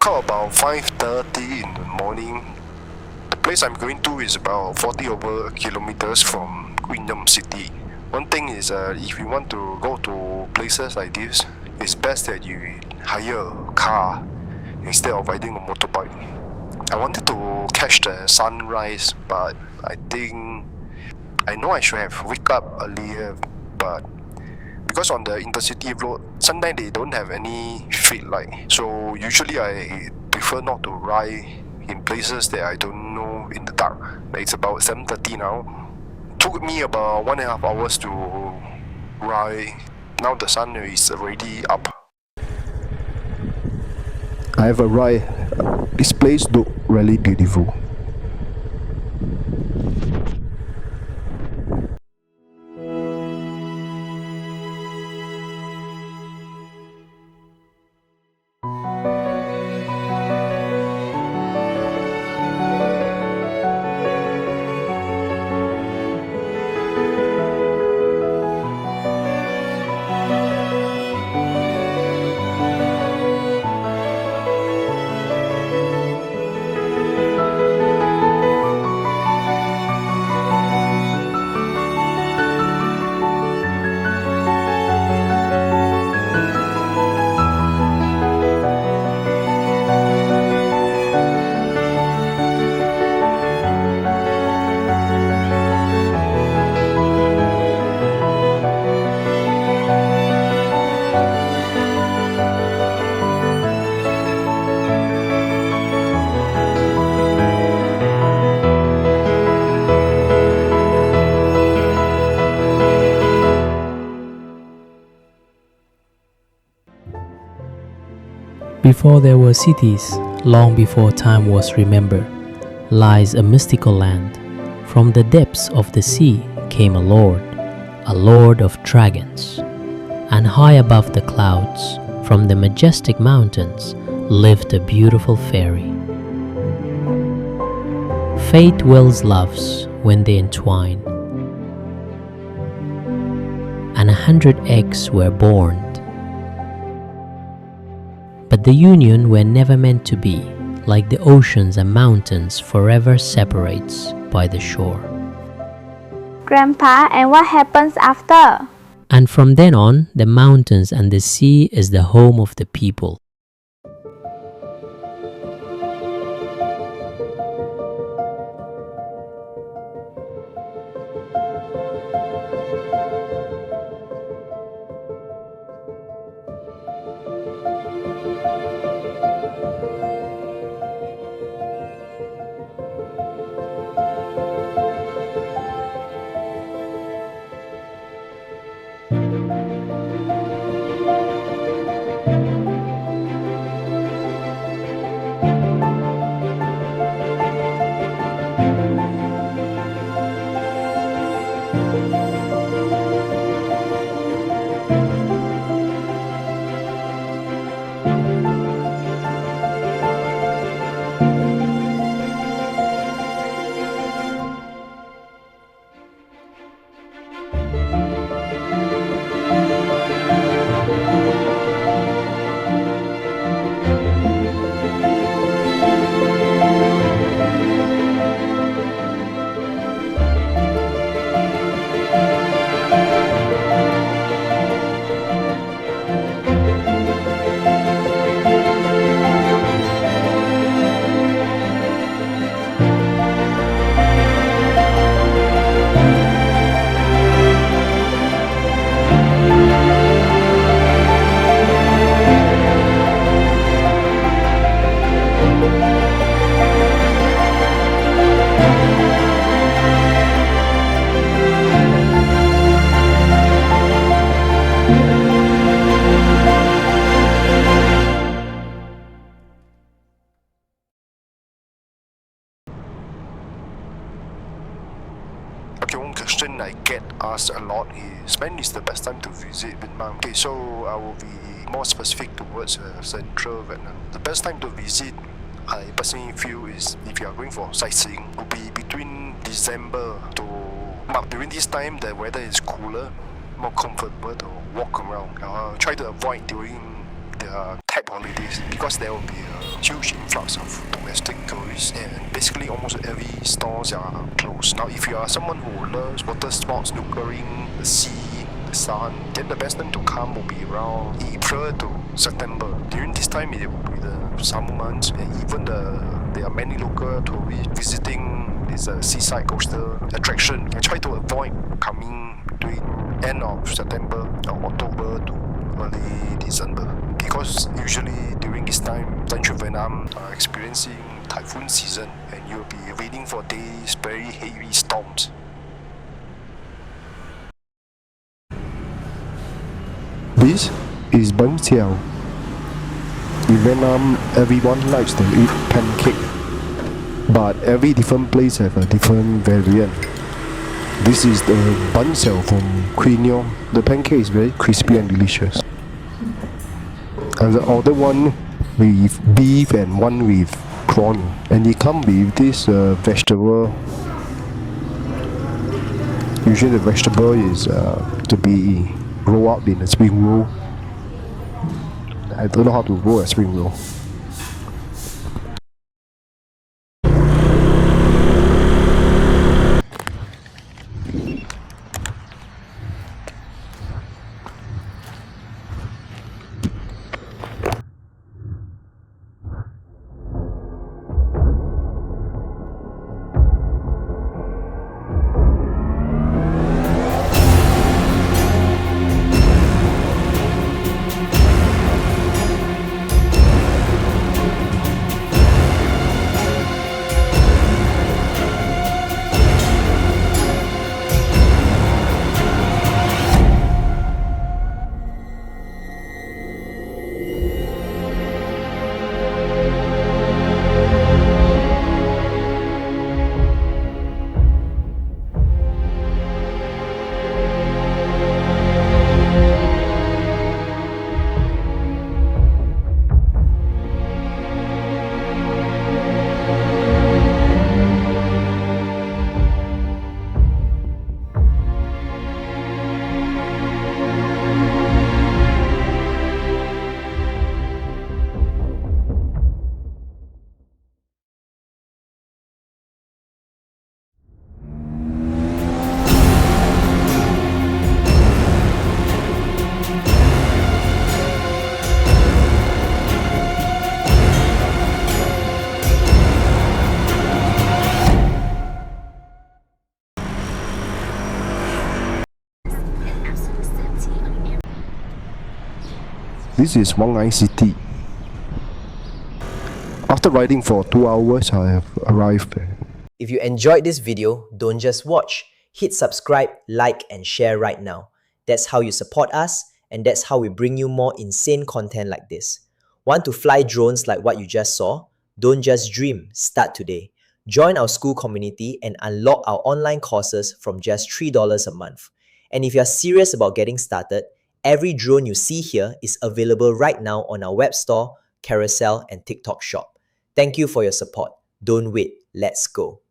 woke up about 5:30 in the morning. The place I'm going to is about 40 over kilometers from Quy Nhon city. One thing is if you want to go to places like this, it's best that you hire a car instead of riding a motorbike. I wanted to catch the sunrise, but I know I should have wake up earlier, but because on the intercity road, sometimes they don't have any street light, so usually I prefer not to ride in places that I don't know in the dark. It's about 7:30 now. Took me about 1.5 hours to ride. Now the sun is already up. I have arrived. This place looks really beautiful. Before there were cities, long before time was remembered, lies a mystical land. From the depths of the sea came a lord of dragons. And high above the clouds, from the majestic mountains, lived a beautiful fairy. Fate wills loves when they entwine, and 100 eggs were born. But the union were never meant to be, like the oceans and mountains forever separates by the shore. Grandpa, and what happens after? And from then on, the mountains and the sea is the home of the people. Okay, one question I get asked a lot is when is the best time to visit Vietnam? Okay, so I will be more specific towards central Vietnam. The best time to visit, I personally feel, is if you are going for sightseeing, will be between December to March. During this time, the weather is cooler, more comfortable to walk around. Try to avoid during their tech holidays because there will be a huge influx of domestic tourists and basically almost every stores are closed. Now if you are someone who loves water sports, snorkeling, the sea, the sun, then the best time to come will be around April to September. During this time it will be the summer months and even there are many local tourists visiting this seaside coastal attraction. I try to avoid coming between end of September or October to early December because usually during this time Central Vietnam are experiencing typhoon season and you'll be waiting for days very heavy storms. This is bánh xèo. In Vietnam, everyone likes to eat pancake, but every different place have a different variant. This is the bánh xèo from Quy Nhon. The pancake is very crispy and delicious. And the other one with beef and one with prawn. And it comes with this vegetable. Usually the vegetable is to be rolled up in a spring roll. I don't know how to roll a spring roll. This is Ngai city. After riding for 2 hours, I have arrived. If you enjoyed this video, don't just watch. Hit subscribe, like, and share right now. That's how you support us, and that's how we bring you more insane content like this. Want to fly drones like what you just saw? Don't just dream, start today. Join our Skool community and unlock our online courses from just $3 a month. And if you're serious about getting started, every drone you see here is available right now on our web store, carousell, and TikTok shop. Thank you for your support. Don't wait, let's go.